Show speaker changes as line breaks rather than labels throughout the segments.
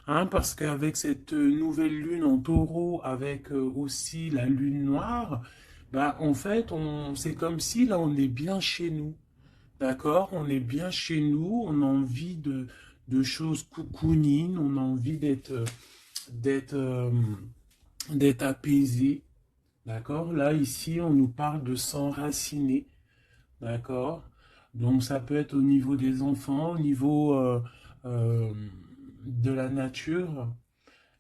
Hein, parce qu'avec cette nouvelle lune en taureau, avec aussi la lune noire, bah, en fait, c'est comme si là, on est bien chez nous. D'accord? On est bien chez nous, on a envie de choses cocooning, on a envie d'être, euh, d'être apaisé. D'accord? Là, ici, on nous parle de s'enraciner. D'accord? Donc, ça peut être au niveau des enfants, au niveau euh, de la nature.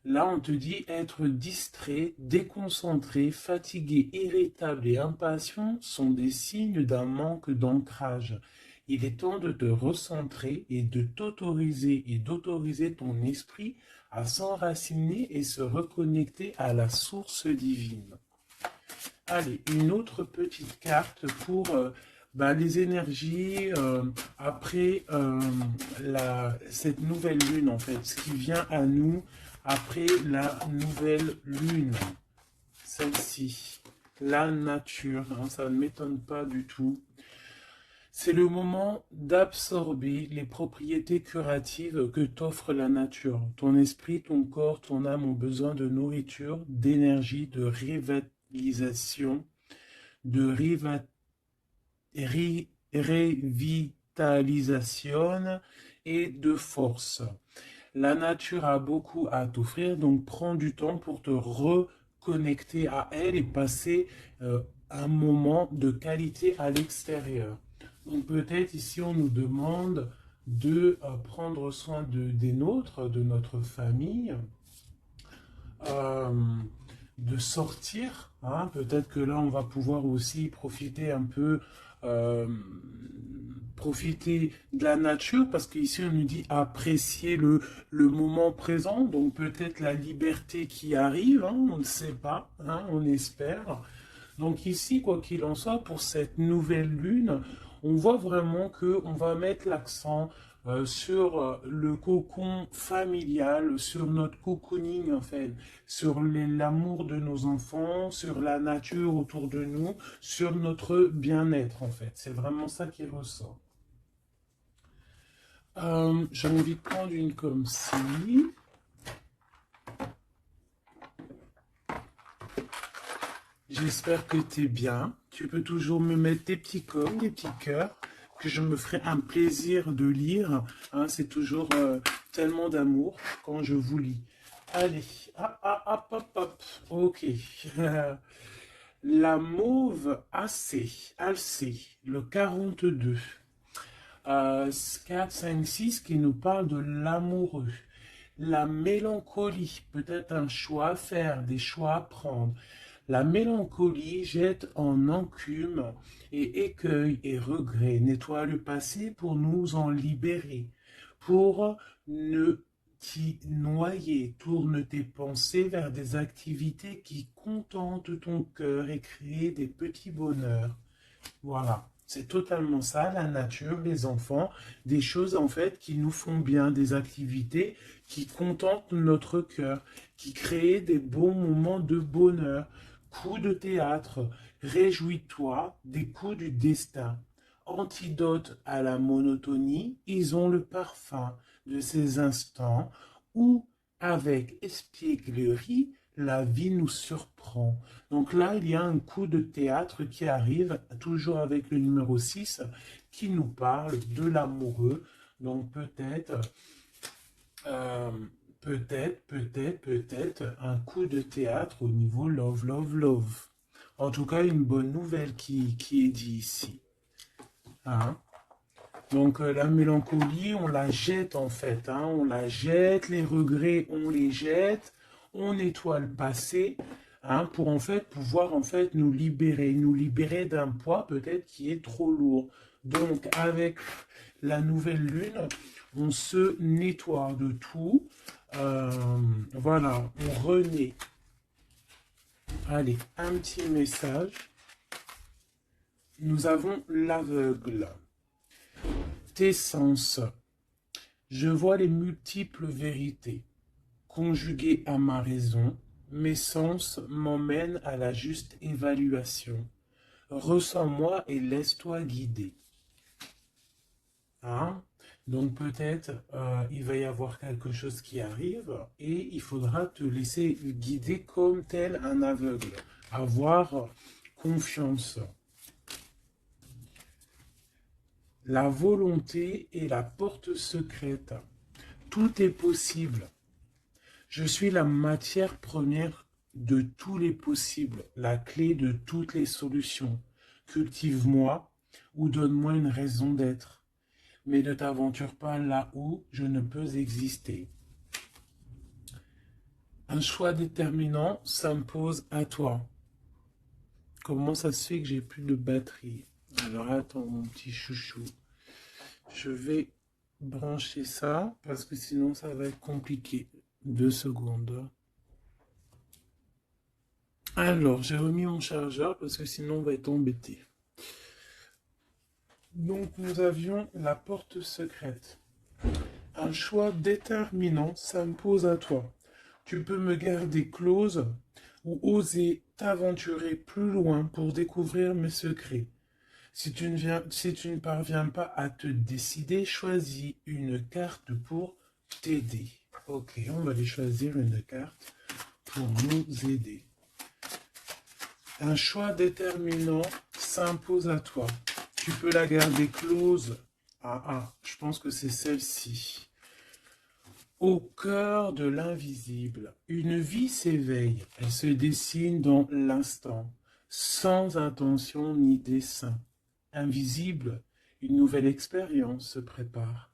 Là, on te dit être distrait, déconcentré, fatigué, irritable et impatient sont des signes d'un manque d'ancrage. Il est temps de te recentrer et de t'autoriser et d'autoriser ton esprit à s'enraciner et se reconnecter à la source divine. Allez, une autre petite carte pour bah, les énergies après cette nouvelle lune, en fait, ce qui vient à nous après la nouvelle lune, celle-ci, la nature, hein, ça ne m'étonne pas du tout. C'est le moment d'absorber les propriétés curatives que t'offre la nature. Ton esprit, ton corps, ton âme ont besoin de nourriture, d'énergie, de revitalisation, de révitalisation et de force. La nature a beaucoup à t'offrir, donc prends du temps pour te reconnecter à elle et passer un moment de qualité à l'extérieur. Donc peut-être ici on nous demande de prendre soin des nôtres, de notre famille, euh, de sortir. Hein. Peut-être que là, on va pouvoir aussi profiter un peu, euh, profiter de la nature, parce qu'ici, on nous dit apprécier le moment présent. Donc peut-être la liberté qui arrive, hein, on ne sait pas, hein, on espère. Donc ici, quoi qu'il en soit, pour cette nouvelle lune, on voit vraiment que on va mettre l'accent sur le cocon familial, sur notre cocooning en fait, sur l'amour de nos enfants, sur la nature autour de nous, sur notre bien-être en fait. C'est vraiment ça qui ressort. J'ai envie de prendre une comme ci. J'espère que tu es bien. Tu peux toujours me mettre des petits coms, des petits cœurs, que je me ferai un plaisir de lire. Hein, c'est toujours tellement d'amour quand je vous lis. Allez, hop, hop, hop. Ok. La mauve Alcée, le 42. 4, 5, 6 qui nous parle de l'amoureux. La mélancolie, peut-être un choix à faire, des choix à prendre. La mélancolie jette en encume et écueil et regret, nettoie le passé pour nous en libérer, pour ne t'y noyer, tourne tes pensées vers des activités qui contentent ton cœur et créent des petits bonheurs. Voilà. C'est totalement ça, la nature, les enfants, des choses en fait qui nous font bien, des activités qui contentent notre cœur, qui créent des bons moments de bonheur. Coups de théâtre, réjouis-toi des coups du destin. Antidote à la monotonie, ils ont le parfum de ces instants où, avec espièglerie, la vie nous surprend. Donc là, il y a un coup de théâtre qui arrive, toujours avec le numéro 6, qui nous parle de l'amoureux. Donc euh, peut-être un coup de théâtre au niveau love, love, love. En tout cas, une bonne nouvelle qui est dit ici. Hein. Donc la mélancolie, on la jette en fait. Hein. On la jette, les regrets, on les jette. On nettoie le passé, hein, pour en fait pouvoir en fait nous libérer d'un poids peut-être qui est trop lourd. Donc avec la nouvelle lune, on se nettoie de tout. Euh, voilà, on renaît. Allez, un petit message. Nous avons l'aveugle. Tes sens. Je vois les multiples vérités. Conjuguées à ma raison, mes sens m'emmènent à la juste évaluation. Ressens-moi et laisse-toi guider. Hein? Donc peut-être il va y avoir quelque chose qui arrive et il faudra te laisser guider comme tel un aveugle. Avoir confiance. La volonté est la porte secrète. Tout est possible. Je suis la matière première de tous les possibles, la clé de toutes les solutions. Cultive-moi ou donne-moi une raison d'être, mais ne t'aventure pas là où je ne peux exister. Un choix déterminant s'impose à toi. Comment ça se fait que j'ai plus de batterie? Alors attends mon petit chouchou. Je vais brancher ça parce que sinon ça va être compliqué. 2 secondes. Alors, j'ai remis mon chargeur parce que sinon on va être embêté. Donc nous avions la porte secrète. Un choix déterminant s'impose à toi. Tu peux me garder close ou oser t'aventurer plus loin pour découvrir mes secrets. Si tu ne parviens pas à te décider, choisis une carte pour t'aider. Ok, on va aller choisir une carte pour nous aider. Un choix déterminant s'impose à toi. Tu peux la garder close. Je pense que c'est celle-ci. Au cœur de l'invisible, une vie s'éveille. Elle se dessine dans l'instant, sans intention ni dessein. Invisible, une nouvelle expérience se prépare.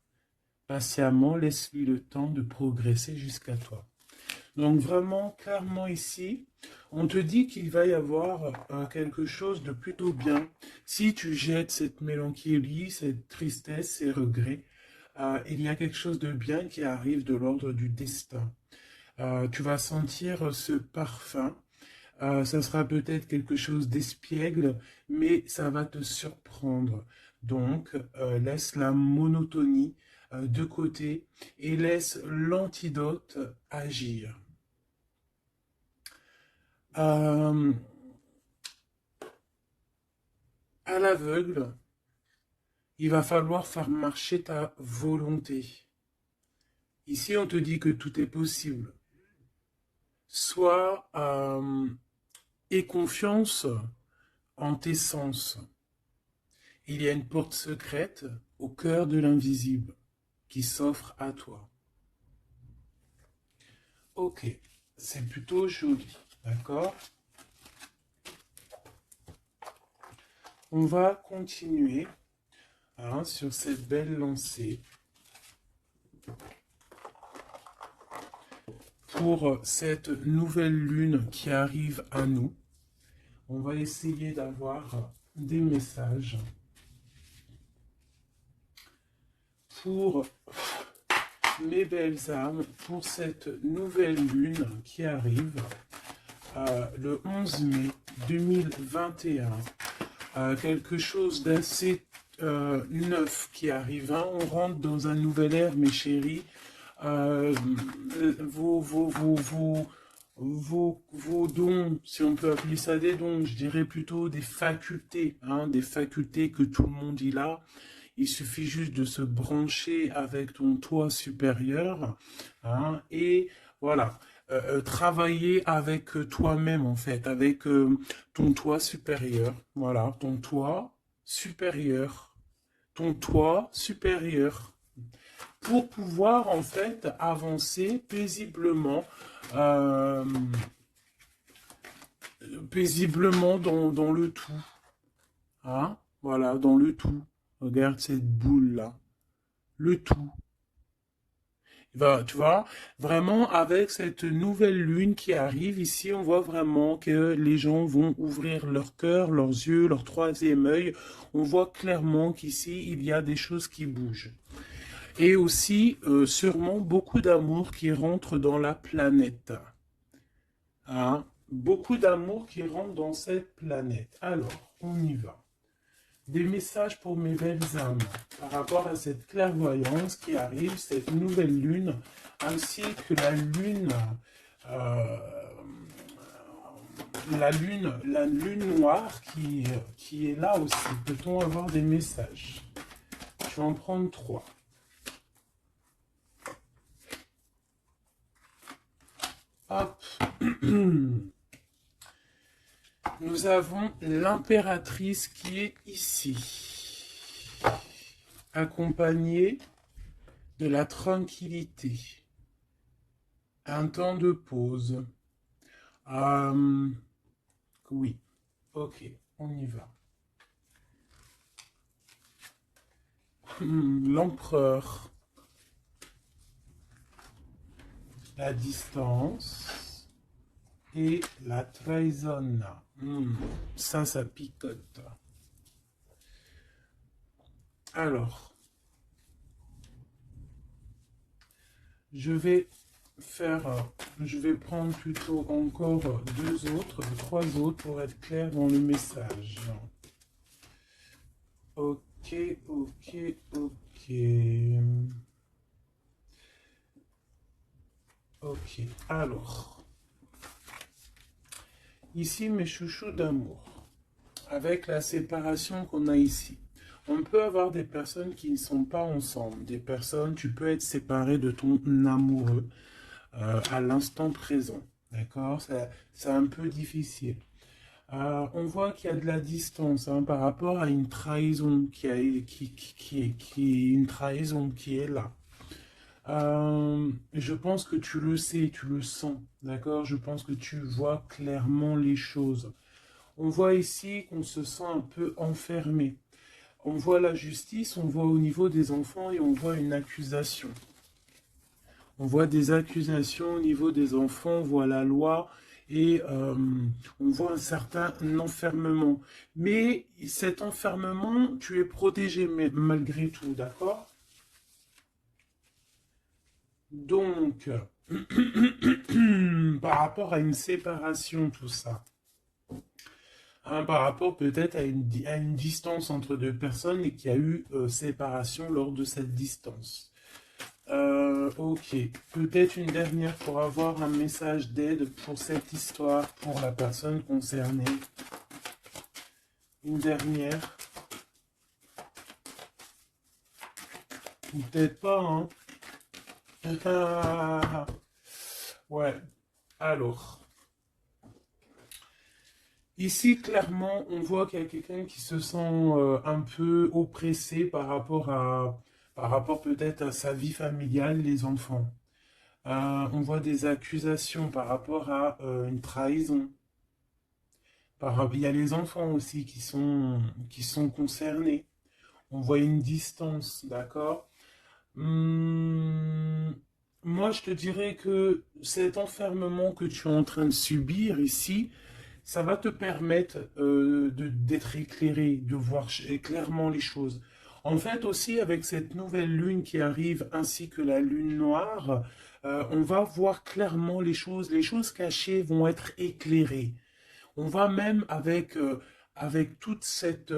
Patiemment, laisse-lui le temps de progresser jusqu'à toi. Donc vraiment, clairement ici, on te dit qu'il va y avoir quelque chose de plutôt bien. Si tu jettes cette mélancolie, cette tristesse, ces regrets, il y a quelque chose de bien qui arrive de l'ordre du destin. Tu vas sentir ce parfum. Ça sera peut-être quelque chose d'espiègle, mais ça va te surprendre. Donc, laisse la monotonie de côté et laisse l'antidote agir. À l'aveugle, il va falloir faire marcher ta volonté. Ici, on te dit que tout est possible. Sois aie confiance en tes sens. Il y a une porte secrète au cœur de l'invisible qui s'offre à toi. Ok, c'est plutôt joli, d'accord? On va continuer sur cette belle lancée pour cette nouvelle lune qui arrive à nous. On va essayer d'avoir des messages pour mes belles âmes, pour cette nouvelle lune qui arrive le 11 mai 2021. Quelque chose d'assez neuf qui arrive. On rentre dans un nouvel ère, mes chéris. Vos dons, si on peut appeler ça des dons, je dirais plutôt des facultés, des facultés que tout le monde y a. Il suffit juste de se brancher avec ton toi supérieur, et voilà, travailler avec toi-même en fait, avec ton toi supérieur, voilà, ton toi supérieur, pour pouvoir en fait avancer paisiblement, dans le tout, voilà, dans le tout. Regarde cette boule-là. Le tout. Tu vois, vraiment, avec cette nouvelle lune qui arrive ici, on voit vraiment que les gens vont ouvrir leur cœur, leurs yeux, leur troisième œil. On voit clairement qu'ici, il y a des choses qui bougent. Et aussi, sûrement, beaucoup d'amour qui rentre dans la planète. Beaucoup d'amour qui rentre dans cette planète. Alors, on y va. Des messages pour mes belles âmes par rapport à cette clairvoyance qui arrive, cette nouvelle lune, ainsi que la lune noire qui est là aussi. Peut-on avoir des messages? Je vais en prendre 3. Hop. Nous avons l'impératrice qui est ici, accompagnée de la tranquillité, un temps de pause. Oui, ok, on y va. L'empereur, la distance et la trahison. Ça picote. Alors, je vais prendre plutôt encore trois autres pour être clair dans le message. Ok, ok, ok. Ok, alors. Ici, mes chouchous d'amour. Avec la séparation qu'on a ici. On peut avoir des personnes qui ne sont pas ensemble. Des personnes, tu peux être séparé de ton amoureux à l'instant présent. D'accord? C'est un peu difficile. On voit qu'il y a de la distance par rapport à une trahison qui une trahison qui est là. Je pense que tu le sais, tu le sens, d'accord? Je pense que tu vois clairement les choses. On voit ici qu'on se sent un peu enfermé. On voit la justice, on voit au niveau des enfants et on voit une accusation. On voit des accusations au niveau des enfants, on voit la loi et on voit un certain enfermement. Mais cet enfermement, tu es protégé malgré tout, d'accord? Donc, par rapport à une séparation, tout ça, par rapport peut-être à une distance entre deux personnes et qu'il y a eu séparation lors de cette distance. Ok, peut-être une dernière pour avoir un message d'aide pour cette histoire, pour la personne concernée. Une dernière. Ou peut-être pas, hein. Ouais, alors. Ici, clairement, on voit qu'il y a quelqu'un qui se sent un peu oppressé par rapport peut-être à sa vie familiale, les enfants. On voit des accusations par rapport à une trahison. Il y a les enfants aussi qui sont concernés. On voit une distance, d'accord? Moi, je te dirais que cet enfermement que tu es en train de subir ici, ça va te permettre d'être éclairé, de voir clairement les choses. En fait, aussi, avec cette nouvelle lune qui arrive, ainsi que la lune noire, on va voir clairement les choses cachées vont être éclairées. On va même avec toute cette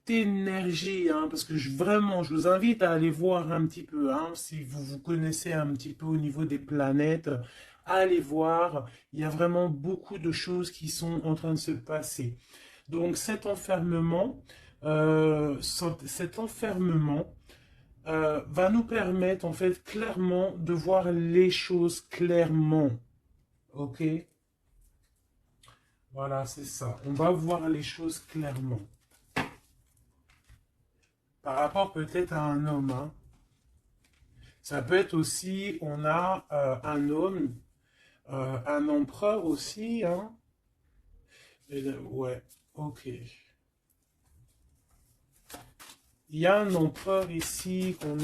énergie, parce que vraiment, je vous invite à aller voir un petit peu, si vous vous connaissez un petit peu au niveau des planètes, allez voir, il y a vraiment beaucoup de choses qui sont en train de se passer. Donc cet enfermement va nous permettre en fait clairement de voir les choses clairement. Ok? Voilà, c'est ça. On va voir les choses clairement. Par rapport peut-être à un homme. Ça peut être aussi, on a un homme, un empereur aussi. Ouais, ok. Il y a un empereur ici, on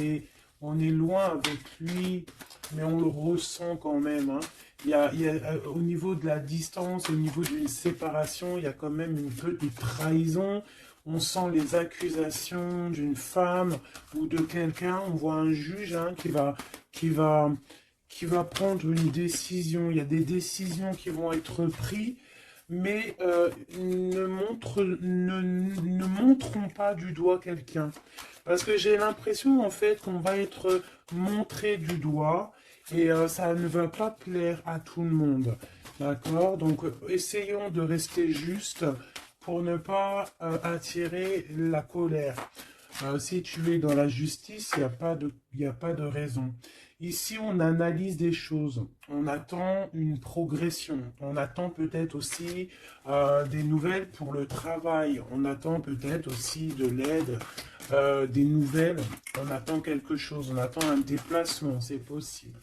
est loin avec lui, mais on le ressent quand même. Au niveau de la distance, au niveau d'une séparation, il y a quand même une peu de trahison. On sent les accusations d'une femme ou de quelqu'un. On voit un juge qui va, qui va prendre une décision. Il y a des décisions qui vont être prises, mais ne montrons pas du doigt quelqu'un. Parce que j'ai l'impression en fait qu'on va être montré du doigt et ça ne va pas plaire à tout le monde. D'accord? Donc essayons de rester juste pour ne pas attirer la colère. Si tu es dans la justice, il n'y a pas de raison. Ici, on analyse des choses, on attend une progression, on attend peut-être aussi des nouvelles pour le travail, on attend peut-être aussi de l'aide, des nouvelles, on attend quelque chose, on attend un déplacement, c'est possible.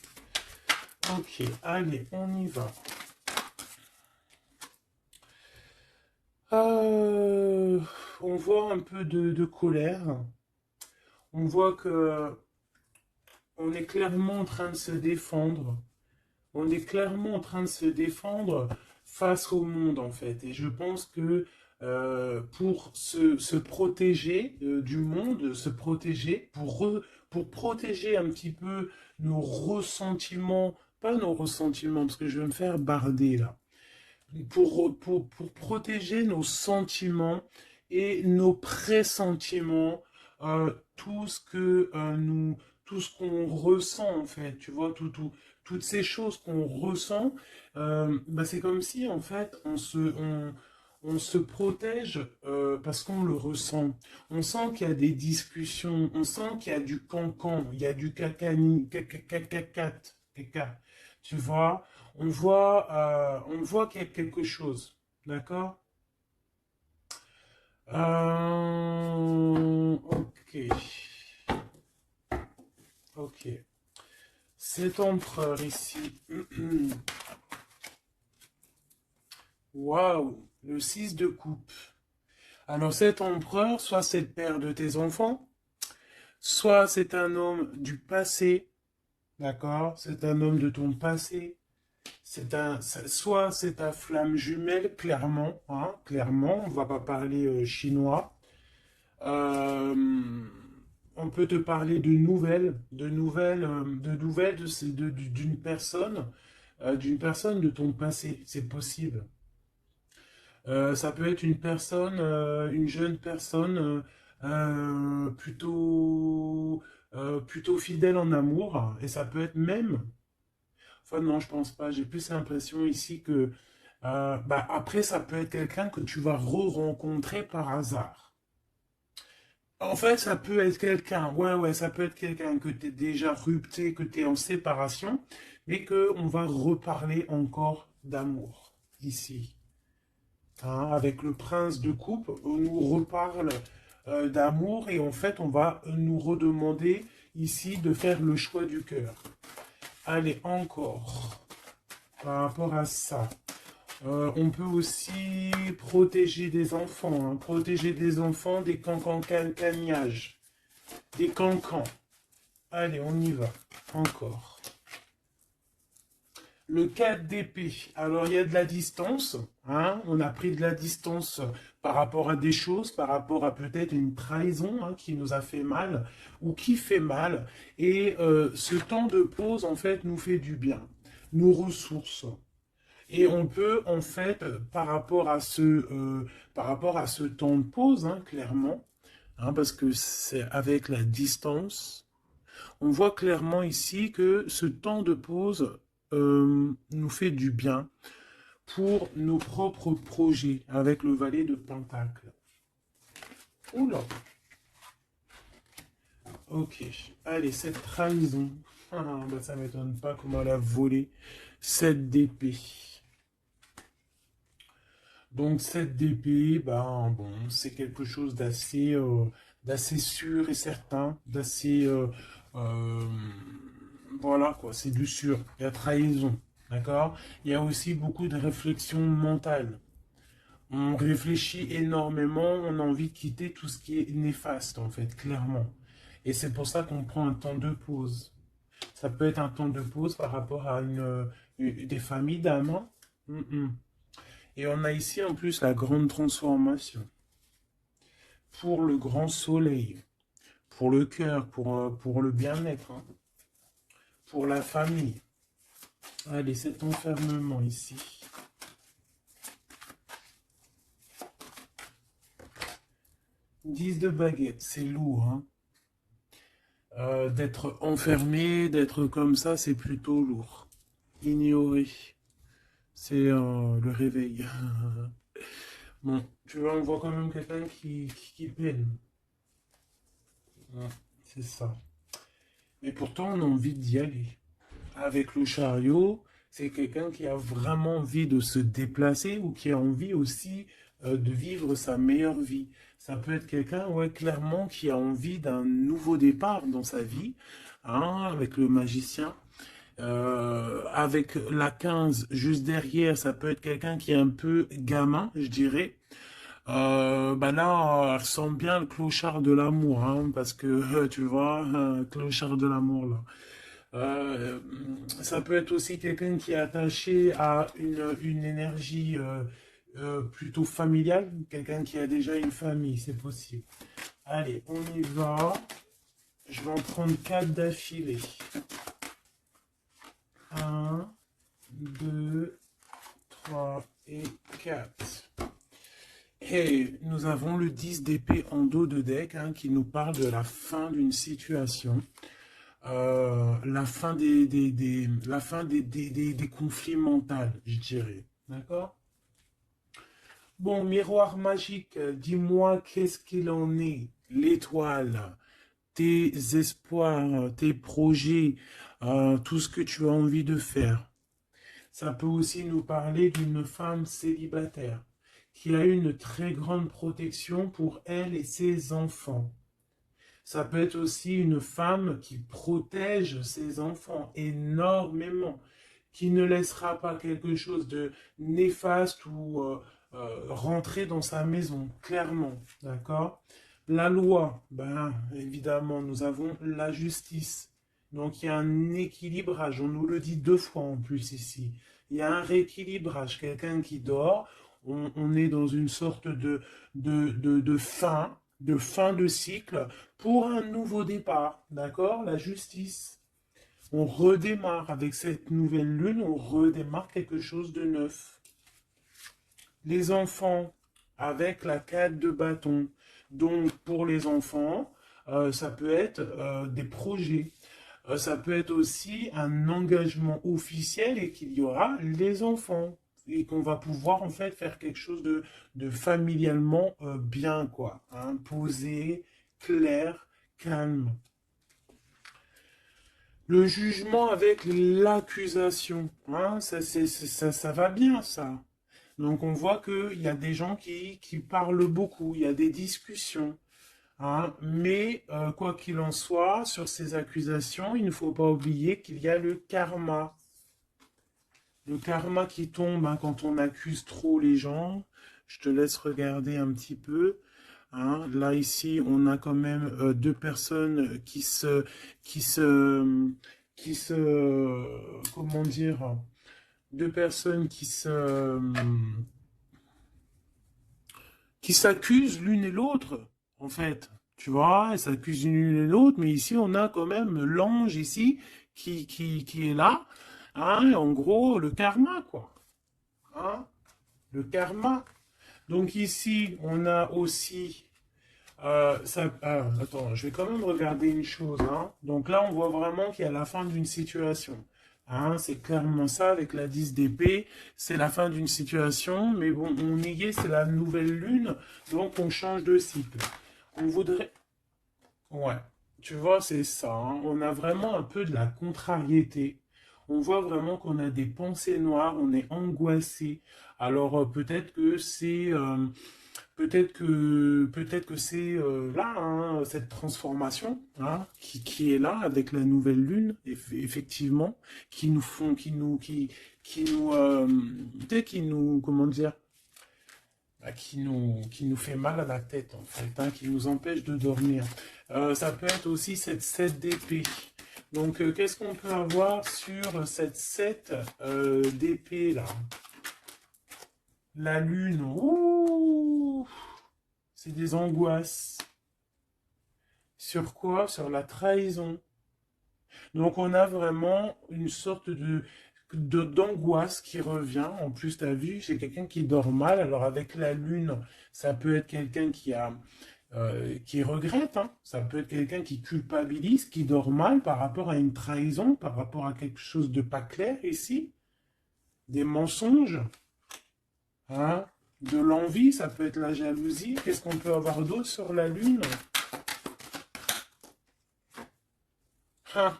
Ok, allez, on y va. Euh, on voit un peu de colère, on voit que on est clairement en train de se défendre. On est clairement en train de se défendre face au monde, en fait. Et je pense que pour se protéger du monde, se protéger, pour protéger un petit peu nos ressentiments, pas nos ressentiments, parce que je vais me faire barder là, pour protéger nos sentiments et nos pressentiments, tout ce que tout ce qu'on ressent en fait, tu vois, toutes ces choses qu'on ressent, bah, c'est comme si en fait on se protège parce qu'on le ressent. On sent qu'il y a des discussions, on sent qu'il y a du cancan, il y a du cacani, caca, tu vois. On voit qu'il y a quelque chose, d'accord? Ok, ok. Cet empereur ici, waouh, le 6 de coupe. Alors cet empereur, soit c'est le père de tes enfants, soit c'est un homme du passé, d'accord? C'est un homme de ton passé. Soit c'est ta flamme jumelle, clairement, hein, clairement, on va pas parler chinois. Euh, on peut te parler de nouvelles d'une personne de ton passé, c'est possible. Ça peut être une personne, une jeune personne plutôt fidèle en amour, et ça peut être même. Enfin non, je pense pas. J'ai plus l'impression ici que bah, après ça peut être quelqu'un que tu vas re-rencontrer par hasard. En fait, ça peut être quelqu'un, ouais, ça peut être quelqu'un que tu es déjà rupté, que tu es en séparation, mais que on va reparler encore d'amour ici. Hein, avec le prince de coupe, on nous reparle d'amour et en fait, on va nous redemander ici de faire le choix du cœur. Allez, encore, par rapport à ça. On peut aussi protéger des enfants, hein, protéger des enfants des cancans-cagnages, des cancans. Allez, on y va. Encore. Le 4 d'épée. Alors, il y a de la distance. Hein, on a pris de la distance par rapport à des choses, par rapport à peut-être une trahison hein, qui nous a fait mal ou qui fait mal. Et ce temps de pause, en fait, nous fait du bien, nous ressource. Et on peut, en fait, par rapport à ce temps de pause, hein, clairement, hein, parce que c'est avec la distance, on voit clairement ici que ce temps de pause nous fait du bien pour nos propres projets avec le valet de Pentacle. Oula, ok. Allez, cette trahison. Ah, bah, ça m'étonne pas comment elle a volé cette d'épée. Donc cette DP, ben bon, c'est quelque chose d'assez sûr et certain, d'assez euh, voilà quoi, c'est du sûr. Il y a trahison, d'accord? Il y a aussi beaucoup de réflexion mentale. On réfléchit énormément, on a envie de quitter tout ce qui est néfaste en fait, clairement. Et c'est pour ça qu'on prend un temps de pause. Ça peut être un temps de pause par rapport à des familles d'âmes. Hein. Et on a ici en plus la grande transformation pour le grand soleil, pour le cœur, pour le bien-être, hein, pour la famille. Allez, cet enfermement ici. 10 de baguette, c'est lourd. Hein. D'être enfermé, d'être comme ça, c'est plutôt lourd. Ignoré, c'est le réveil. Bon, tu vois, on voit quand même quelqu'un qui peine. Ouais, c'est ça. mais pourtant on a envie d'y aller. Avec le chariot, c'est quelqu'un qui a vraiment envie de se déplacer ou qui a envie aussi de vivre sa meilleure vie. Ça peut être quelqu'un, ouais, clairement, qui a envie d'un nouveau départ dans sa vie, hein, avec le magicien. Avec la 15 juste derrière, ça peut être quelqu'un qui est un peu gamin, je dirais. Bah là, elle ressent bien le clochard de l'amour, hein, parce que tu vois, clochard de l'amour là. Euh, Ça peut être aussi quelqu'un qui est attaché à une énergie plutôt familiale, quelqu'un qui a déjà une famille, c'est possible. Allez, on y va. Je vais en prendre 4 d'affilée. Un, 2, 3 et 4. Et nous avons le 10 d'épée en dos de deck, hein, qui nous parle de la fin d'une situation. La fin la fin des conflits mentaux, je dirais. D'accord? Bon, miroir magique, dis-moi qu'est-ce qu'il en est? L'étoile, tes espoirs, tes projets, tout ce que tu as envie de faire. Ça peut aussi nous parler d'une femme célibataire qui a une très grande protection pour elle et ses enfants. Ça peut être aussi une femme qui protège ses enfants énormément, qui ne laissera pas quelque chose de néfaste ou rentrer dans sa maison, clairement, d'accord? La loi, ben évidemment, nous avons la justice. Donc il y a un équilibrage, on nous le dit 2 fois en plus ici. Il y a un rééquilibrage, quelqu'un qui dort, on est dans une sorte de fin de cycle pour un nouveau départ, d'accord? La justice. On redémarre avec cette nouvelle lune, on redémarre quelque chose de neuf. Les enfants, avec la 4 de bâton. Donc, pour les enfants, ça peut être des projets. Ça peut être aussi un engagement officiel et qu'il y aura les enfants. Et qu'on va pouvoir en fait faire quelque chose de familialement bien, quoi. Hein, posé, clair, calme. Le jugement avec l'accusation, hein, ça va bien, ça. Donc on voit qu'il y a des gens qui parlent beaucoup, il y a des discussions. Hein, mais quoi qu'il en soit, sur ces accusations, il ne faut pas oublier qu'il y a le karma. Le karma qui tombe, hein, quand on accuse trop les gens. Je te laisse regarder un petit peu. Hein. Là, ici, on a quand même 2 personnes qui se, comment dire, 2 personnes qui s'accusent l'une et l'autre, en fait. Tu vois, elles s'accusent l'une et l'autre, mais ici, on a quand même l'ange ici qui est là. Hein, en gros, le karma, quoi. Hein, le karma. Donc ici, on a aussi... attends, je vais quand même regarder une chose. Hein. Donc là, on voit vraiment qu'il y a la fin d'une situation. Hein, c'est clairement ça avec la 10 d'épée. C'est la fin d'une situation. Mais bon, on y est, c'est la nouvelle lune. Donc on change de cycle. On voudrait... Ouais, tu vois, c'est ça. Hein. On a vraiment un peu de la contrariété. On voit vraiment qu'on a des pensées noires, on est angoissé. Alors peut-être que c'est peut-être que c'est là, hein, cette transformation hein, qui est là avec la nouvelle lune, effectivement, qui nous font, qui nous, tu sais, qui nous, comment dire, bah, qui nous fait mal à la tête, en fait, hein, qui nous empêche de dormir. Ça peut être aussi cette 7 d'épée. Donc, qu'est-ce qu'on peut avoir sur cette 7 d'épée, là? La lune, ouh, c'est des angoisses. Sur quoi? Sur la trahison. Donc, on a vraiment une sorte d'angoisse qui revient. En plus, tu as vu, c'est quelqu'un qui dort mal. Alors, avec la lune, ça peut être quelqu'un qui regrette. Hein. Ça peut être quelqu'un qui culpabilise, qui dort mal par rapport à une trahison, par rapport à quelque chose de pas clair ici. Des mensonges. Hein. De l'envie, ça peut être la jalousie. Qu'est-ce qu'on peut avoir d'autre sur la lune? Ah,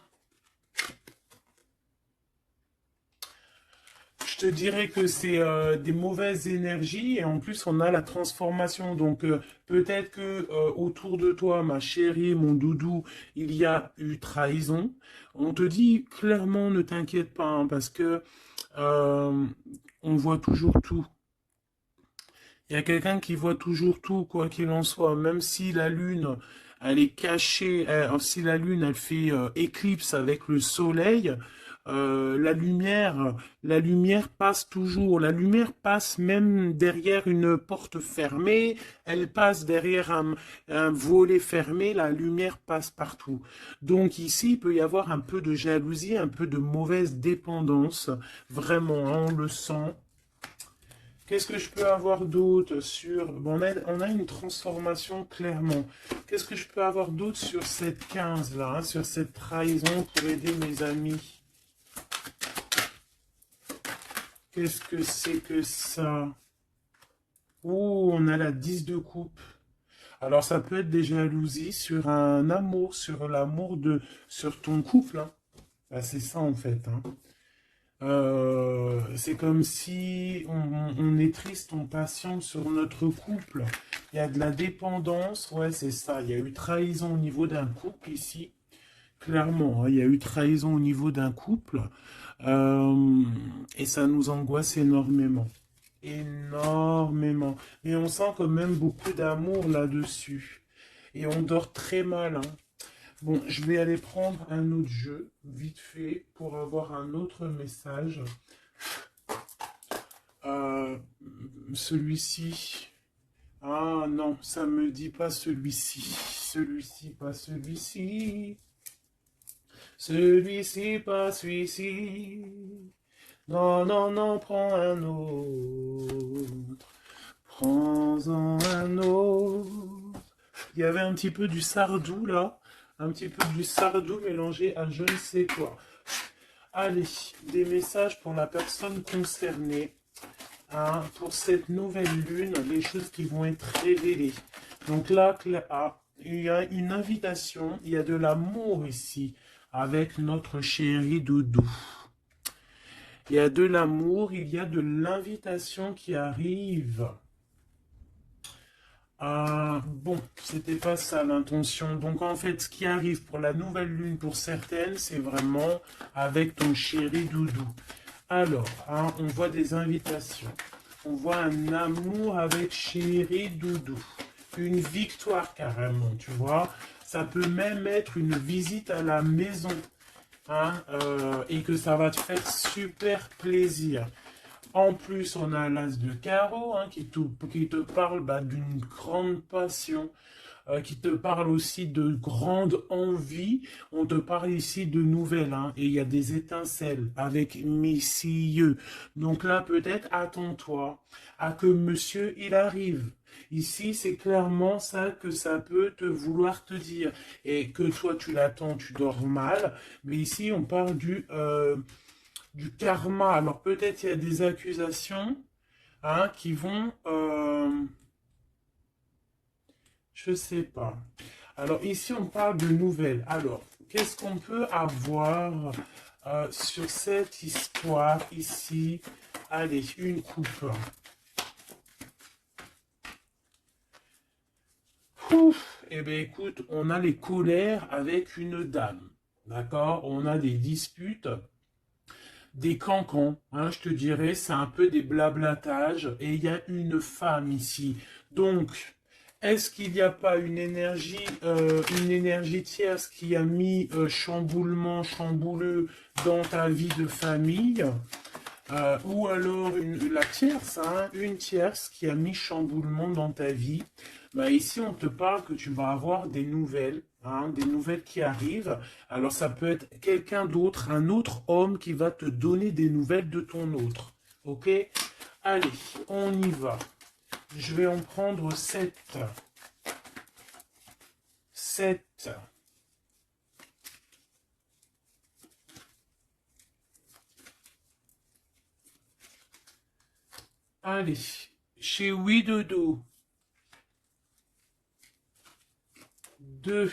je te dirais que c'est des mauvaises énergies et en plus on a la transformation. Donc peut-être que autour de toi, ma chérie, mon doudou, il y a eu trahison. On te dit clairement ne t'inquiète pas hein, parce que euh, on voit toujours tout. Il y a quelqu'un qui voit toujours tout, quoi qu'il en soit, même si la lune, elle est cachée, si la lune, elle fait éclipse avec le soleil, la lumière passe toujours. La lumière passe même derrière une porte fermée, elle passe derrière un volet fermé, la lumière passe partout. Donc ici, il peut y avoir un peu de jalousie, un peu de mauvaise dépendance, vraiment, hein, on le sent. Qu'est-ce que je peux avoir d'autre sur... Bon, on a une transformation clairement. Qu'est-ce que je peux avoir d'autre sur cette 15 là, hein, sur cette trahison pour aider mes amis? Qu'est-ce que c'est que ça? Ouh, on a la 10 de coupe. Alors ça peut être des jalousies sur un amour, sur l'amour de... sur ton couple. Hein. Bah, c'est ça en fait. Hein. C'est comme si on est triste, on patiente sur notre couple. Il y a de la dépendance, ouais, c'est ça. Il y a eu trahison au niveau d'un couple ici, clairement. Hein, il y a eu trahison au niveau d'un couple. Euh, et ça nous angoisse énormément. Énormément. Mais on sent quand même beaucoup d'amour là-dessus. Et on dort très mal, hein. Bon, je vais aller prendre un autre jeu, vite fait, pour avoir un autre message. Euh, celui-ci. Ah non, ça me dit pas celui-ci. Celui-ci, pas celui-ci. Celui-ci, pas celui-ci. Non, non, non, prends un autre. Prends-en un autre. Il y avait un petit peu du Sardou là. Un petit peu du Sardou mélangé à je ne sais quoi. Allez, des messages pour la personne concernée. Hein, pour cette nouvelle lune, les choses qui vont être révélées. Donc là, il y a une invitation, il y a de l'amour ici avec notre chéri Doudou. Il y a de l'amour, il y a de l'invitation qui arrive. Bon, c'était pas ça l'intention. Donc en fait, ce qui arrive pour la nouvelle lune pour certaines, c'est vraiment avec ton chéri Doudou. Alors, hein, on voit des invitations. On voit un amour avec chéri Doudou. Une victoire carrément, tu vois. Ça peut même être une visite à la maison. Hein, et que ça va te faire super plaisir. En plus, on a l'as de carreau hein, qui te parle bah, d'une grande passion, qui te parle aussi de grande envie. On te parle ici de nouvelles, hein, et il y a des étincelles avec messieurs. Donc là, peut-être attends-toi à que monsieur il arrive. Ici, c'est clairement ça que ça peut te vouloir te dire. Et que toi, tu l'attends, tu dors mal. Mais ici, on parle du karma. Alors peut-être il y a des accusations hein, qui vont... je sais pas. Alors ici on parle de nouvelles. Alors qu'est-ce qu'on peut avoir sur cette histoire ici? Allez, une coupe. Ouf, eh bien écoute, on a les colères avec une dame. D'accord? On a des disputes des cancans, hein, je te dirais, c'est un peu des blablatages, et il y a une femme ici. Donc, est-ce qu'il n'y a pas une énergie tierce qui a mis chamboulement, chambouleux dans ta vie de famille, ou alors la tierce, hein, une tierce qui a mis chamboulement dans ta vie. Bah, ici, on te parle que tu vas avoir des nouvelles, hein, des nouvelles qui arrivent. Alors, ça peut être quelqu'un d'autre, un autre homme qui va te donner des nouvelles de ton autre. Ok? Allez, on y va. Je vais en prendre 7. 7. Allez, chez Oui Dodo. 2.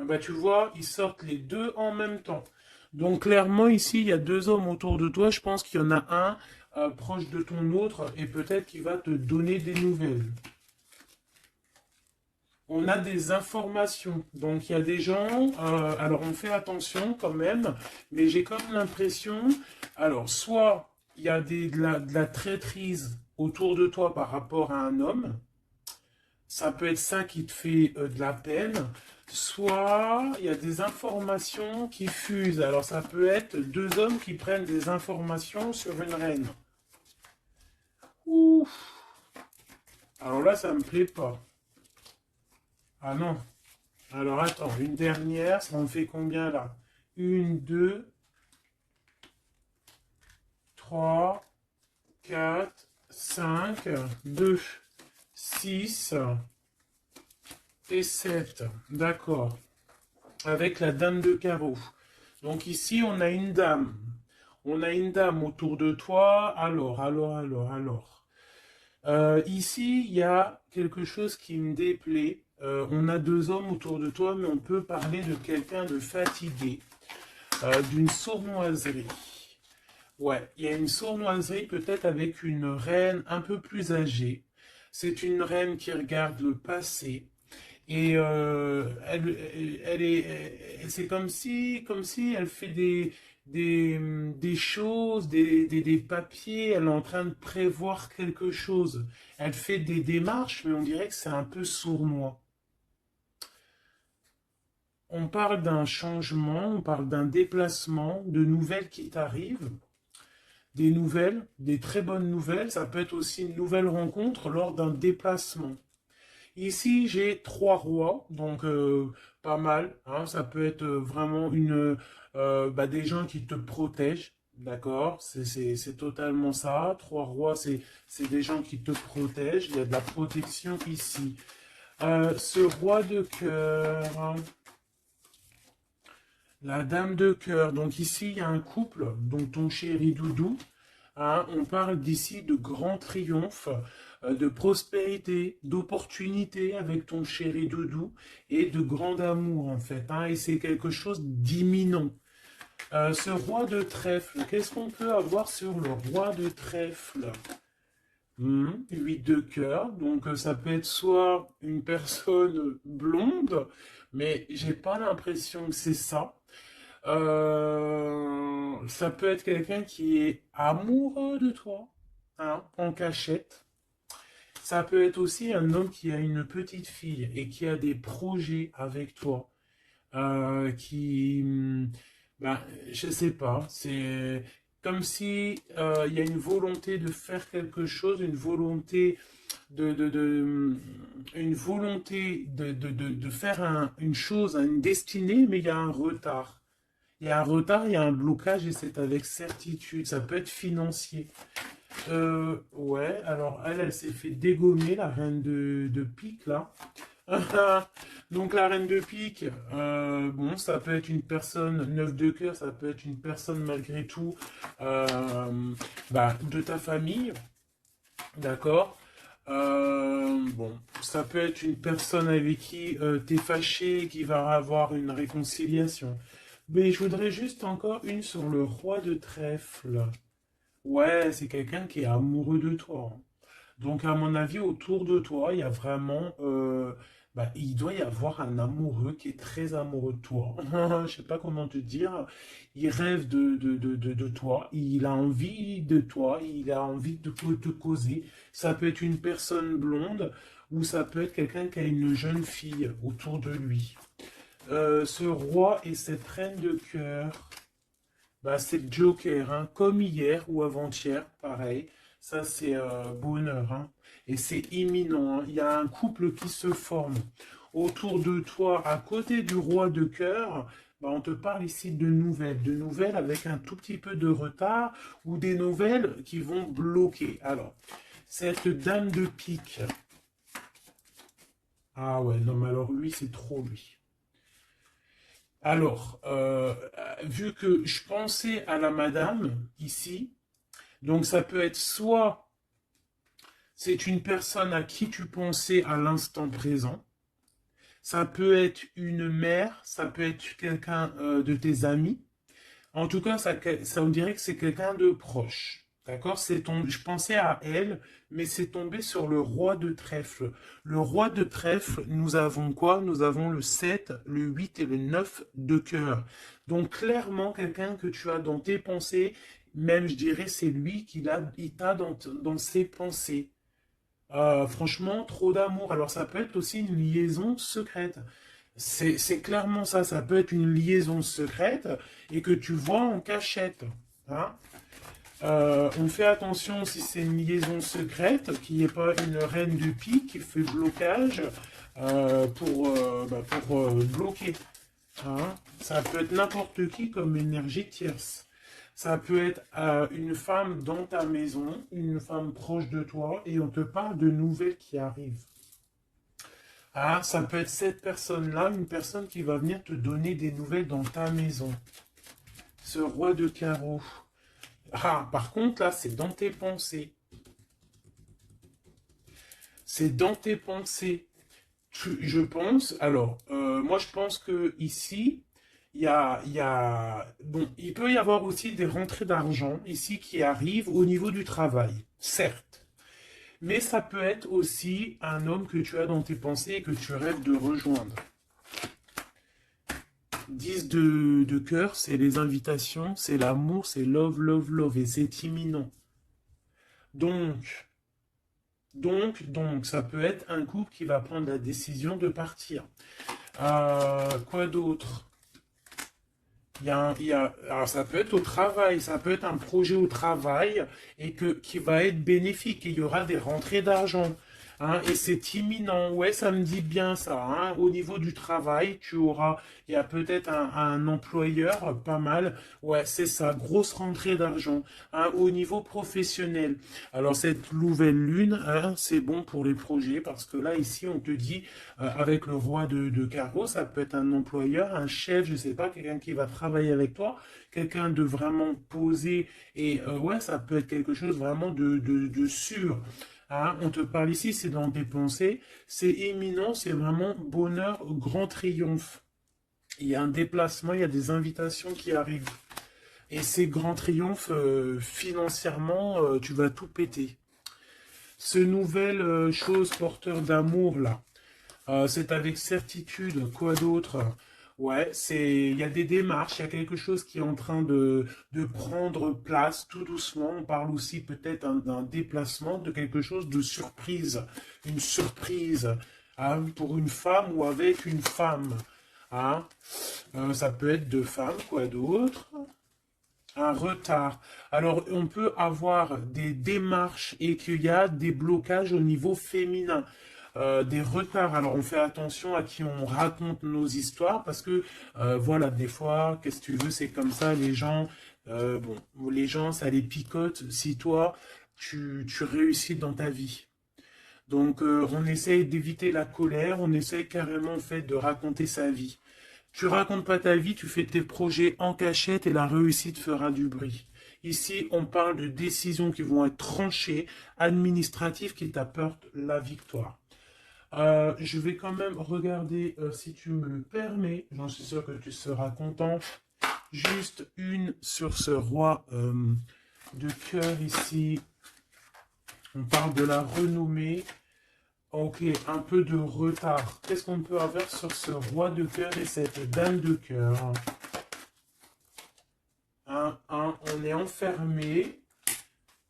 Bah, tu vois, ils sortent les deux en même temps. Donc clairement, ici, il y a deux hommes autour de toi. Je pense qu'il y en a un proche de ton autre et peut-être qu'il va te donner des nouvelles. On a des informations. Donc il y a des gens, alors on fait attention quand même, mais j'ai comme l'impression, alors soit il y a de la traîtrise autour de toi par rapport à un homme, ça peut être ça qui te fait de la peine, soit il y a des informations qui fusent. Alors ça peut être deux hommes qui prennent des informations sur une reine. Ouf. Alors là, ça me plaît pas. Ah non. Alors attends, une dernière, ça en fait combien là? Une, deux, trois, quatre, cinq, deux, six et sept. D'accord. Avec la dame de carreau. Donc ici, on a une dame. On a une dame autour de toi. Alors. Ici, il y a quelque chose qui me déplaît. On a deux hommes autour de toi, mais on peut parler de quelqu'un de fatigué, d'une sournoiserie. Ouais, il y a une sournoiserie peut-être avec une reine un peu plus âgée. C'est une reine qui regarde le passé. Et c'est comme si elle fait des choses, des papiers, elle est en train de prévoir quelque chose. Elle fait des démarches, mais on dirait que c'est un peu sournois. On parle d'un changement, on parle d'un déplacement, de nouvelles qui t'arrivent, des nouvelles, des très bonnes nouvelles. Ça peut être aussi une nouvelle rencontre lors d'un déplacement. Ici, j'ai trois rois, donc pas mal. Hein, ça peut être vraiment bah, des gens qui te protègent, d'accord? C'est totalement ça. Trois rois, c'est des gens qui te protègent. Il y a de la protection ici. Ce roi de cœur, hein, la dame de cœur. Donc ici, il y a un couple, donc ton chéri Doudou. Hein, on parle d'ici de grand triomphe, de prospérité, d'opportunité avec ton chéri Doudou et de grand amour en fait. Hein, et c'est quelque chose d'imminent. Ce roi de trèfle, qu'est-ce qu'on peut avoir sur le roi de trèfle? 8 de cœur, donc ça peut être soit une personne blonde, mais j'ai pas l'impression que c'est ça. Ça peut être quelqu'un qui est amoureux de toi, hein, en cachette. Ça peut être aussi un homme qui a une petite fille et qui a des projets avec toi. Qui, ben, je sais pas, c'est comme si il y a une volonté de faire quelque chose, une volonté une volonté de faire une chose, une destinée, mais il y a un retard. Il y a un retard, il y a un blocage et c'est avec certitude. Ça peut être financier. Ouais, alors elle s'est fait dégommer, la reine de pique, là. Donc la reine de pique, bon, ça peut être une personne, neuf de cœur, ça peut être une personne malgré tout euh, bah, de ta famille, d'accord? Bon, ça peut être une personne avec qui t'es fâché, qui va avoir une réconciliation. Mais je voudrais juste encore une sur le roi de trèfle. Ouais, c'est quelqu'un qui est amoureux de toi. Hein. Donc, à mon avis, autour de toi, il y a vraiment, bah, il doit y avoir un amoureux qui est très amoureux de toi. Je sais pas comment te dire. Il rêve de toi. Il a envie de toi. Il a envie de te causer. Ça peut être une personne blonde ou ça peut être quelqu'un qui a une jeune fille autour de lui. Ce roi et cette reine de cœur. Bah, c'est le Joker, hein, comme hier ou avant-hier, pareil. Ça, c'est bonheur, hein. Et c'est imminent, hein. Il y a un couple qui se forme autour de toi, à côté du roi de cœur. Bah, on te parle ici de nouvelles avec un tout petit peu de retard ou des nouvelles qui vont bloquer. Alors, cette dame de pique. Ah ouais, non, mais alors lui, c'est trop lui. Alors, vu que je pensais à la madame ici, donc ça peut être soit c'est une personne à qui tu pensais à l'instant présent, Ça peut être une mère, ça peut être quelqu'un de tes amis. En tout cas, ça on dirait que c'est quelqu'un de proche. D'accord? Je pensais à elle, mais c'est tombé sur le roi de trèfle. Le roi de trèfle, nous avons quoi? Nous avons le 7, le 8 et le 9 de cœur. Donc clairement, quelqu'un que tu as dans tes pensées, même je dirais c'est lui il t'a dans ses pensées. Franchement, trop d'amour. Alors ça peut être aussi une liaison secrète. C'est clairement ça, ça peut être une liaison secrète et que tu vois en cachette. Hein. On fait attention si c'est une liaison secrète, qu'il n'y ait pas une reine de pique qui fait blocage pour bloquer. Hein. Ça peut être n'importe qui comme énergie tierce. Ça peut être une femme dans ta maison, une femme proche de toi, et on te parle de nouvelles qui arrivent. Ah, ça peut être cette personne-là, une personne qui va venir te donner des nouvelles dans ta maison. Ce roi de carreau. Ah, par contre, là, c'est dans tes pensées. C'est dans tes pensées. Je pense, alors, moi, je pense que ici, bon, il peut y avoir aussi des rentrées d'argent ici qui arrivent au niveau du travail, certes. Mais ça peut être aussi un homme que tu as dans tes pensées et que tu rêves de rejoindre. 10 de cœur, c'est les invitations, c'est l'amour, c'est love, love, love, et c'est imminent. Donc, ça peut être un couple qui va prendre la décision de partir. Quoi d'autre? Alors ça peut être au travail, ça peut être un projet au travail et qui va être bénéfique. Et il y aura des rentrées d'argent. Hein, et c'est imminent. Ouais, ça me dit bien ça. Hein. Au niveau du travail, il y a peut-être un employeur, pas mal. Ouais, c'est ça, grosse rentrée d'argent. Hein, au niveau professionnel. Alors cette nouvelle lune, hein, c'est bon pour les projets parce que là, ici, on te dit, avec le roi de carreau, ça peut être un employeur, un chef, je sais pas, quelqu'un qui va travailler avec toi, quelqu'un de vraiment posé. Et ouais, ça peut être quelque chose vraiment de sûr. Hein, on te parle ici, c'est dans tes pensées, c'est imminent, c'est vraiment bonheur, grand triomphe. Il y a un déplacement, il y a des invitations qui arrivent. Et ces grands triomphes, financièrement, tu vas tout péter. Ce nouvel chose porteur d'amour, là, c'est avec certitude, quoi d'autre? Ouais, il y a des démarches, il y a quelque chose qui est en train de prendre place tout doucement. On parle aussi peut-être d'un déplacement, de quelque chose de surprise, une surprise hein, pour une femme ou avec une femme. Hein. Ça peut être deux femmes, quoi d'autre? Un retard. Alors, on peut avoir des démarches et qu'il y a des blocages au niveau féminin. Des retards. Alors, on fait attention à qui on raconte nos histoires parce que, voilà, des fois, qu'est-ce que tu veux, c'est comme ça, les gens, les gens, ça les picote si toi, tu réussis dans ta vie. Donc, on essaye d'éviter la colère, on essaye carrément, en fait, de raconter sa vie. Tu racontes pas ta vie, tu fais tes projets en cachette et la réussite fera du bruit. Ici, on parle de décisions qui vont être tranchées, administratives qui t'apportent la victoire. Je vais quand même regarder, si tu me le permets, j'en suis sûr que tu seras content, juste une sur ce roi de cœur ici. On parle de la renommée. Ok, un peu de retard. Qu'est-ce qu'on peut avoir sur ce roi de cœur et cette dame de cœur? On est enfermé.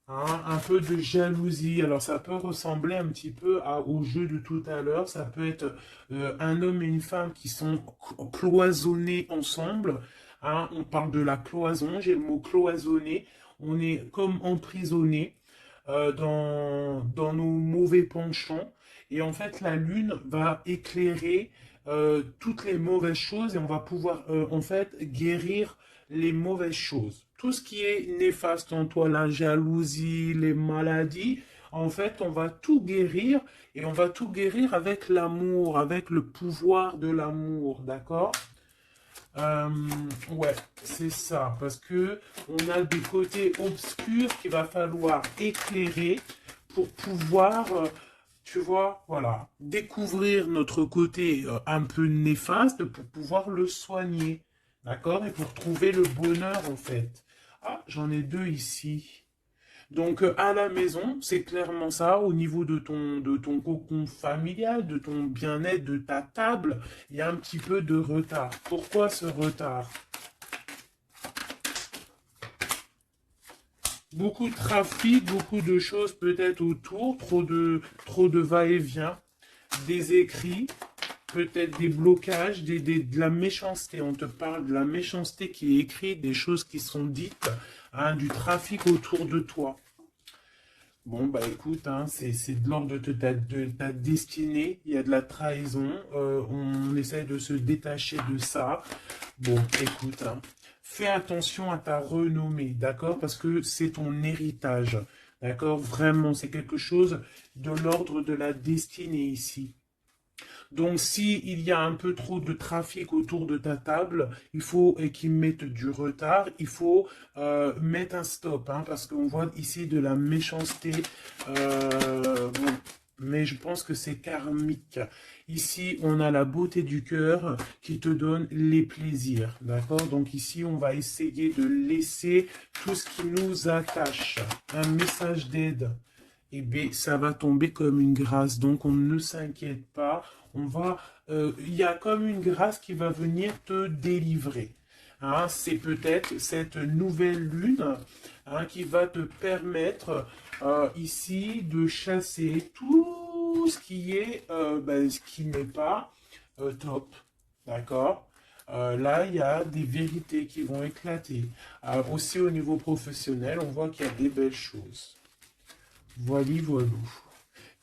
Un peu de jalousie. Alors ça peut ressembler un petit peu au jeu de tout à l'heure. Ça peut être un homme et une femme qui sont cloisonnés ensemble. On parle de la cloison. J'ai le mot cloisonné. On est comme emprisonné dans nos mauvais penchants. Et en fait, la lune va éclairer toutes les mauvaises choses et on va pouvoir en fait guérir les mauvaises choses. Tout ce qui est néfaste en toi, la jalousie, les maladies, en fait, on va tout guérir et on va tout guérir avec l'amour, avec le pouvoir de l'amour, d'accord? Ouais, c'est ça, parce que on a des côtés obscurs qu'il va falloir éclairer pour pouvoir Tu vois, voilà. Découvrir notre côté un peu néfaste pour pouvoir le soigner. D'accord? Et pour trouver le bonheur, en fait. Ah, j'en ai deux ici. Donc, à la maison, c'est clairement ça, au niveau de ton cocon familial, de ton bien-être, de ta table, il y a un petit peu de retard. Pourquoi ce retard? Beaucoup de trafic, beaucoup de choses peut-être autour, trop de va-et-vient, des écrits, peut-être des blocages, de la méchanceté. On te parle de la méchanceté qui est écrite, des choses qui sont dites, hein, du trafic autour de toi. Bon, bah écoute, hein, c'est de l'ordre de ta destinée, il y a de la trahison, on essaie de se détacher de ça. Bon, écoute, hein, fais attention à ta renommée, d'accord? Parce que c'est ton héritage, d'accord? Vraiment, c'est quelque chose de l'ordre de la destinée ici. Donc, si il y a un peu trop de trafic autour de ta table, il faut qu'ils mettent du retard, il faut mettre un stop, hein, parce qu'on voit ici de la méchanceté. Bon, mais je pense que c'est karmique. Ici, on a la beauté du cœur qui te donne les plaisirs, d'accord? Donc ici, on va essayer de laisser tout ce qui nous attache. Un message d'aide. Eh bien, ça va tomber comme une grâce. Donc, on ne s'inquiète pas. Il y a comme une grâce qui va venir te délivrer. Hein, c'est peut-être cette nouvelle lune, hein, qui va te permettre ici de chasser tout ce qui est, ce qui n'est pas top. D'accord? Là, il y a des vérités qui vont éclater. Aussi au niveau professionnel, on voit qu'il y a des belles choses. Voilà, voilà.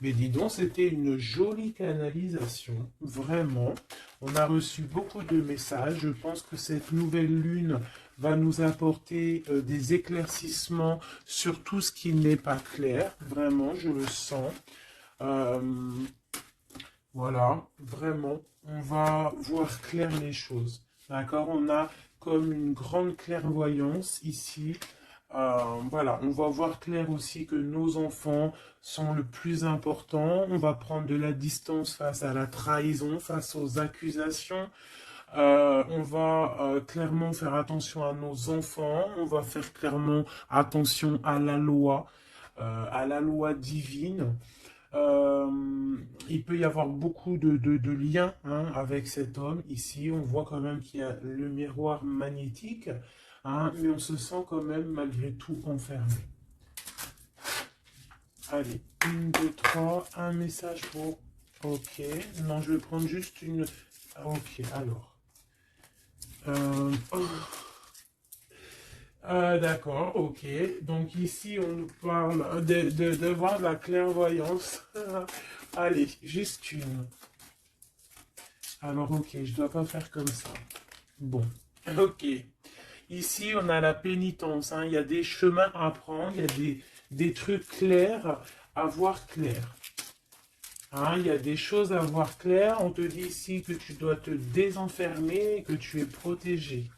Mais dis donc, c'était une jolie canalisation, vraiment. On a reçu beaucoup de messages. Je pense que cette nouvelle lune va nous apporter des éclaircissements sur tout ce qui n'est pas clair. Vraiment, je le sens. Euh, voilà, vraiment, on va voir clair les choses. D'accord? On a comme une grande clairvoyance ici. Voilà, on va voir clair aussi que nos enfants sont le plus important. On va prendre de la distance face à la trahison, face aux accusations. On va clairement faire attention à nos enfants. On va faire clairement attention à la loi divine. Il peut y avoir beaucoup de liens, hein, avec cet homme. Ici, on voit quand même qu'il y a le miroir magnétique, hein, mais on se sent quand même malgré tout enfermé. Allez, une, deux, trois, un message pour... Ok, non, je vais prendre juste une... Ok, alors. Oh. D'accord, ok. Donc ici, on nous parle de voir de la clairvoyance. Allez, juste une. Alors, ok, je dois pas faire comme ça. Bon, ok. Ici, on a la pénitence, hein. Il y a des chemins à prendre, il y a des trucs clairs à voir clair. Hein, il y a des choses à voir clair. On te dit ici que tu dois te désenfermer, que tu es protégé.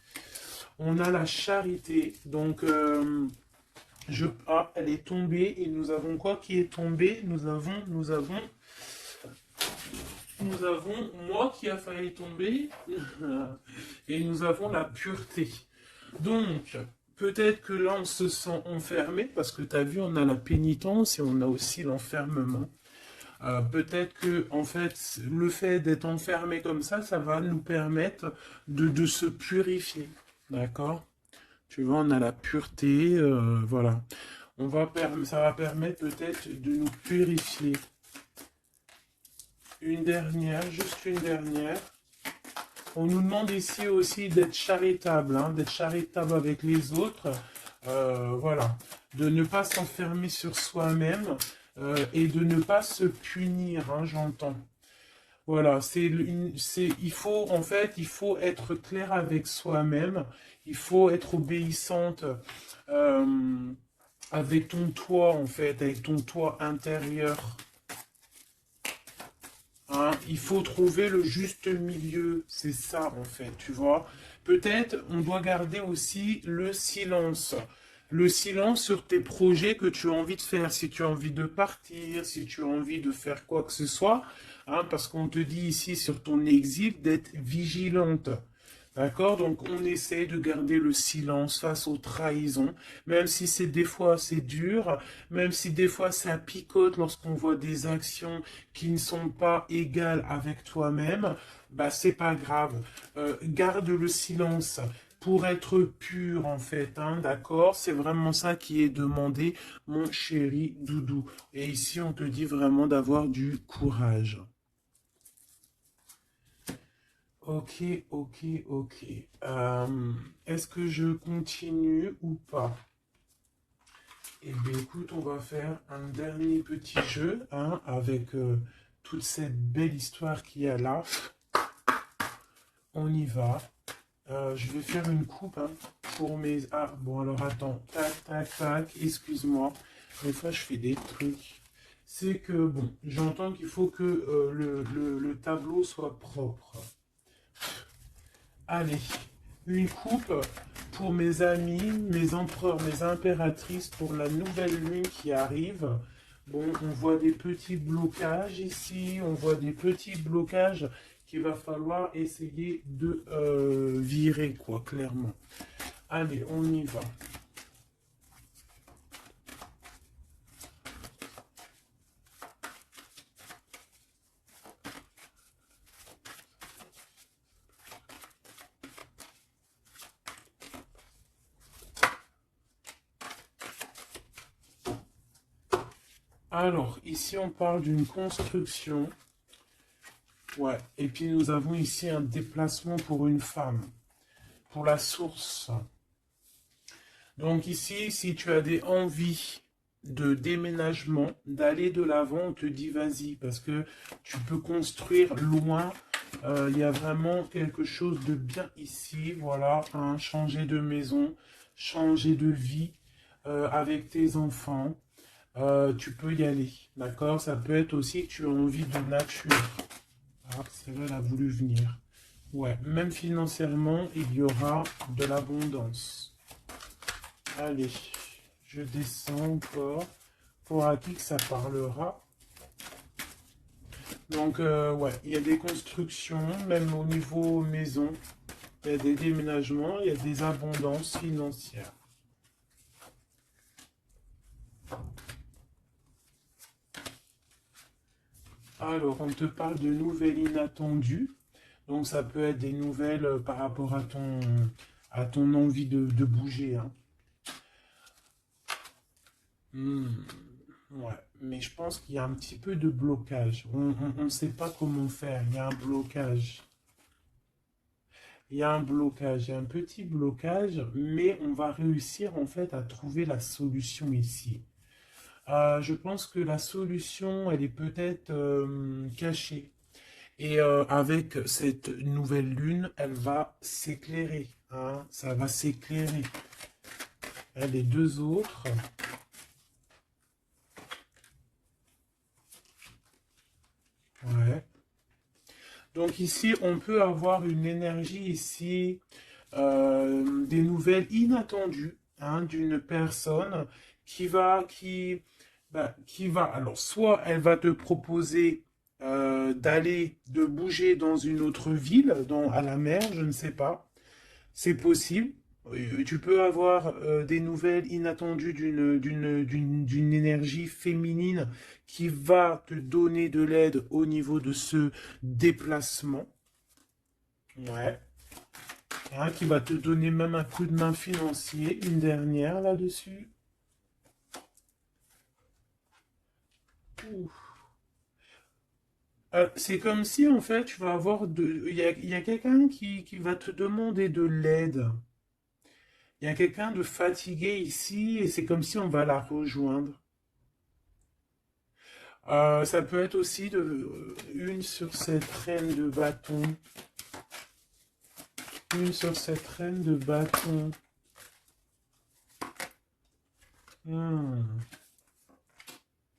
On a la charité, donc elle est tombée et nous avons quoi qui est tombé? Nous avons moi qui a failli tomber et nous avons la pureté. Donc, peut-être que là, on se sent enfermé parce que tu as vu, on a la pénitence et on a aussi l'enfermement. Peut-être que, en fait, le fait d'être enfermé comme ça va nous permettre de se purifier. D'accord? Tu vois, on a la pureté, voilà. Ça va permettre peut-être de nous purifier. Une dernière, juste une dernière. On nous demande ici aussi d'être charitable, hein, d'être charitable avec les autres. Voilà. De ne pas s'enfermer sur soi-même et de ne pas se punir, hein, j'entends. Voilà, il faut, en fait, il faut être clair avec soi-même, il faut être obéissante avec ton toi, en fait, avec ton toi intérieur. Hein, il faut trouver le juste milieu, c'est ça, en fait, tu vois. Peut-être, on doit garder aussi le silence. le silence sur tes projets que tu as envie de faire, si tu as envie de partir, si tu as envie de faire quoi que ce soit, hein, parce qu'on te dit ici sur ton exil d'être vigilante. D'accord? Donc on essaie de garder le silence face aux trahisons, même si c'est des fois c'est dur, même si des fois ça picote lorsqu'on voit des actions qui ne sont pas égales avec toi-même, bah c'est pas grave. Garde le silence pour être pur en fait, hein, d'accord? C'est vraiment ça qui est demandé, mon chéri doudou. Et ici on te dit vraiment d'avoir du courage. Ok, ok, ok. Est-ce que je continue ou pas? Eh bien, écoute, on va faire un dernier petit jeu, hein, avec toute cette belle histoire qu'il y a là. On y va. Je vais faire une coupe, hein, pour mes... Ah, bon, alors attends. Tac, tac, tac. Excuse-moi. Des fois, je fais des trucs. C'est que, bon, j'entends qu'il faut que le tableau soit propre. Allez, une coupe pour mes amis, mes empereurs, mes impératrices, pour la nouvelle lune qui arrive. Bon, on voit des petits blocages ici, on voit des petits blocages qu'il va falloir essayer de virer, quoi, clairement. Allez, on y va. Alors, ici, on parle d'une construction. Ouais, et puis nous avons ici un déplacement pour une femme, pour la source. Donc ici, si tu as des envies de déménagement, d'aller de l'avant, on te dit vas-y, parce que tu peux construire loin. Il y a vraiment quelque chose de bien ici, voilà, hein, changer de maison, changer de vie avec tes enfants. Tu peux y aller, d'accord? Ça peut être aussi que tu as envie de nature. Ah, celle-là, elle a voulu venir. Ouais, même financièrement, il y aura de l'abondance. Allez, je descends encore. Pour à qui que ça parlera. Donc, ouais, il y a des constructions, même au niveau maison. Il y a des déménagements, il y a des abondances financières. Alors, on te parle de nouvelles inattendues. Donc, ça peut être des nouvelles par rapport à ton envie de bouger, hein. Ouais, mais je pense qu'il y a un petit peu de blocage. On ne sait pas comment faire. Il y a un blocage. Il y a un blocage, il y a un petit blocage, mais on va réussir en fait à trouver la solution ici. Je pense que la solution, elle est peut-être cachée. Et avec cette nouvelle lune, elle va s'éclairer, hein, ça va s'éclairer. Les deux autres. Ouais. Donc ici, on peut avoir une énergie ici, des nouvelles inattendues, hein, d'une personne qui va, alors soit elle va te proposer de bouger dans une autre ville, à la mer, je ne sais pas, c'est possible. Tu peux avoir des nouvelles inattendues d'une énergie féminine qui va te donner de l'aide au niveau de ce déplacement. Ouais. Hein, qui va te donner même un coup de main financier. Une dernière là-dessus. C'est comme si en fait tu vas avoir il y a quelqu'un qui va te demander de l'aide. Il y a quelqu'un de fatigué ici et c'est comme si on va la rejoindre. Ça peut être aussi une sur cette reine de bâton. Une sur cette reine de bâton.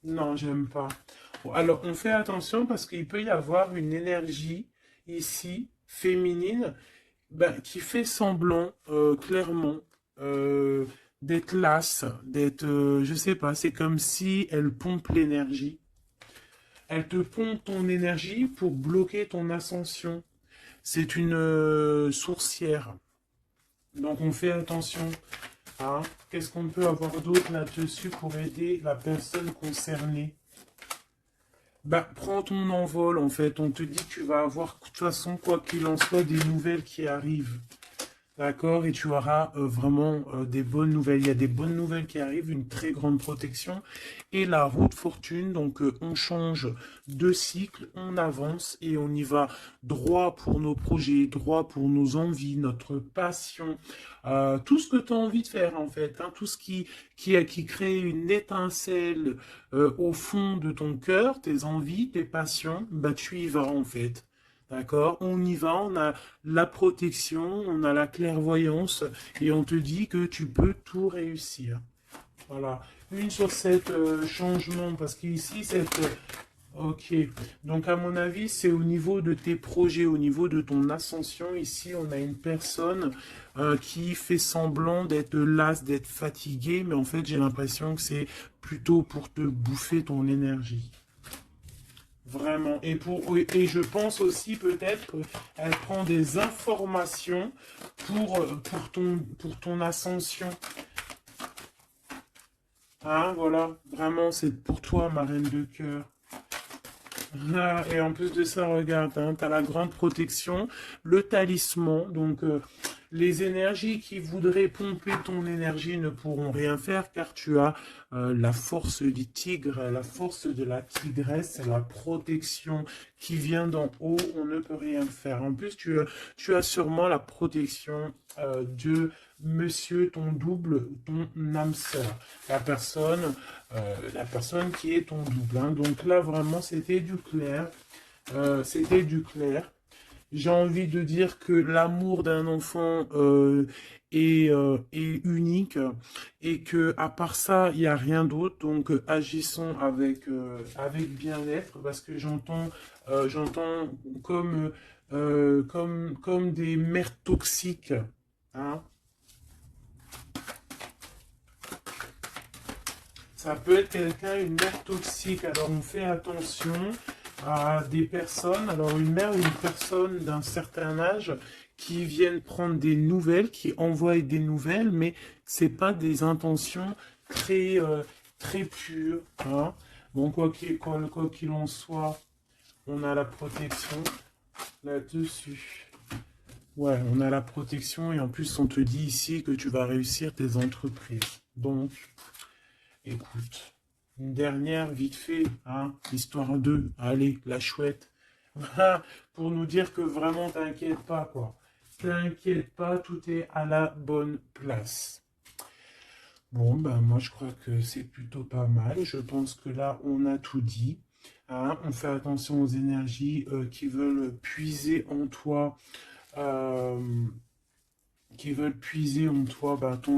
Non, j'aime pas. Bon, alors, on fait attention parce qu'il peut y avoir une énergie ici, féminine, ben, qui fait semblant, clairement, d'être lasse, d'être, je sais pas, c'est comme si elle pompe l'énergie. Elle te pompe ton énergie pour bloquer ton ascension. C'est une sourcière. Donc on fait attention. Hein. Qu'est-ce qu'on peut avoir d'autre là-dessus pour aider la personne concernée? Bah, prends ton envol en fait. On te dit que tu vas avoir, de toute façon, quoi qu'il en soit, des nouvelles qui arrivent. D'accord, et tu auras vraiment des bonnes nouvelles. Il y a des bonnes nouvelles qui arrivent, une très grande protection. Et la roue de fortune, donc on change de cycle, on avance et on y va droit pour nos projets, droit pour nos envies, notre passion, tout ce que tu as envie de faire en fait, hein, tout ce qui crée une étincelle au fond de ton cœur, tes envies, tes passions, bah tu y vas en fait. D'accord? On y va, on a la protection, on a la clairvoyance et on te dit que tu peux tout réussir. Voilà. Une sur cette changement, parce qu'ici, cette... Ok. Donc, à mon avis, c'est au niveau de tes projets, au niveau de ton ascension. Ici, on a une personne qui fait semblant d'être lasse, d'être fatiguée, mais en fait, j'ai l'impression que c'est plutôt pour te bouffer ton énergie. Vraiment. Et je pense aussi peut-être qu'elle prend des informations pour ton ascension. Hein, voilà. Vraiment, c'est pour toi, ma reine de cœur. Ah, et en plus de ça, regarde, hein, tu as la grande protection, le talisman. Donc, les énergies qui voudraient pomper ton énergie ne pourront rien faire car tu as la force du tigre, la force de la tigresse, la protection qui vient d'en haut. On ne peut rien faire. En plus, tu as sûrement la protection de monsieur, ton double, ton âme sœur, la personne qui est ton double. Hein. Donc là, vraiment, c'était du clair. C'était du clair. J'ai envie de dire que l'amour d'un enfant est unique et que à part ça, il n'y a rien d'autre. Donc agissons avec bien-être parce que j'entends comme des mères toxiques. Hein. Ça peut être quelqu'un, une mère toxique. Alors on fait attention à des personnes, alors une mère ou une personne d'un certain âge qui viennent prendre des nouvelles, qui envoient des nouvelles, mais c'est pas des intentions très très pures. Hein. Bon, quoi qu'il en soit, on a la protection là-dessus. Ouais, on a la protection et en plus on te dit ici que tu vas réussir tes entreprises. Donc, écoute, une dernière vite fait, hein, histoire de, allez, la chouette, pour nous dire que vraiment t'inquiète pas, quoi. T'inquiète pas, tout est à la bonne place. Bon, ben moi je crois que c'est plutôt pas mal. Je pense que là on a tout dit. Hein. On fait attention aux énergies qui veulent puiser en toi, ben, ton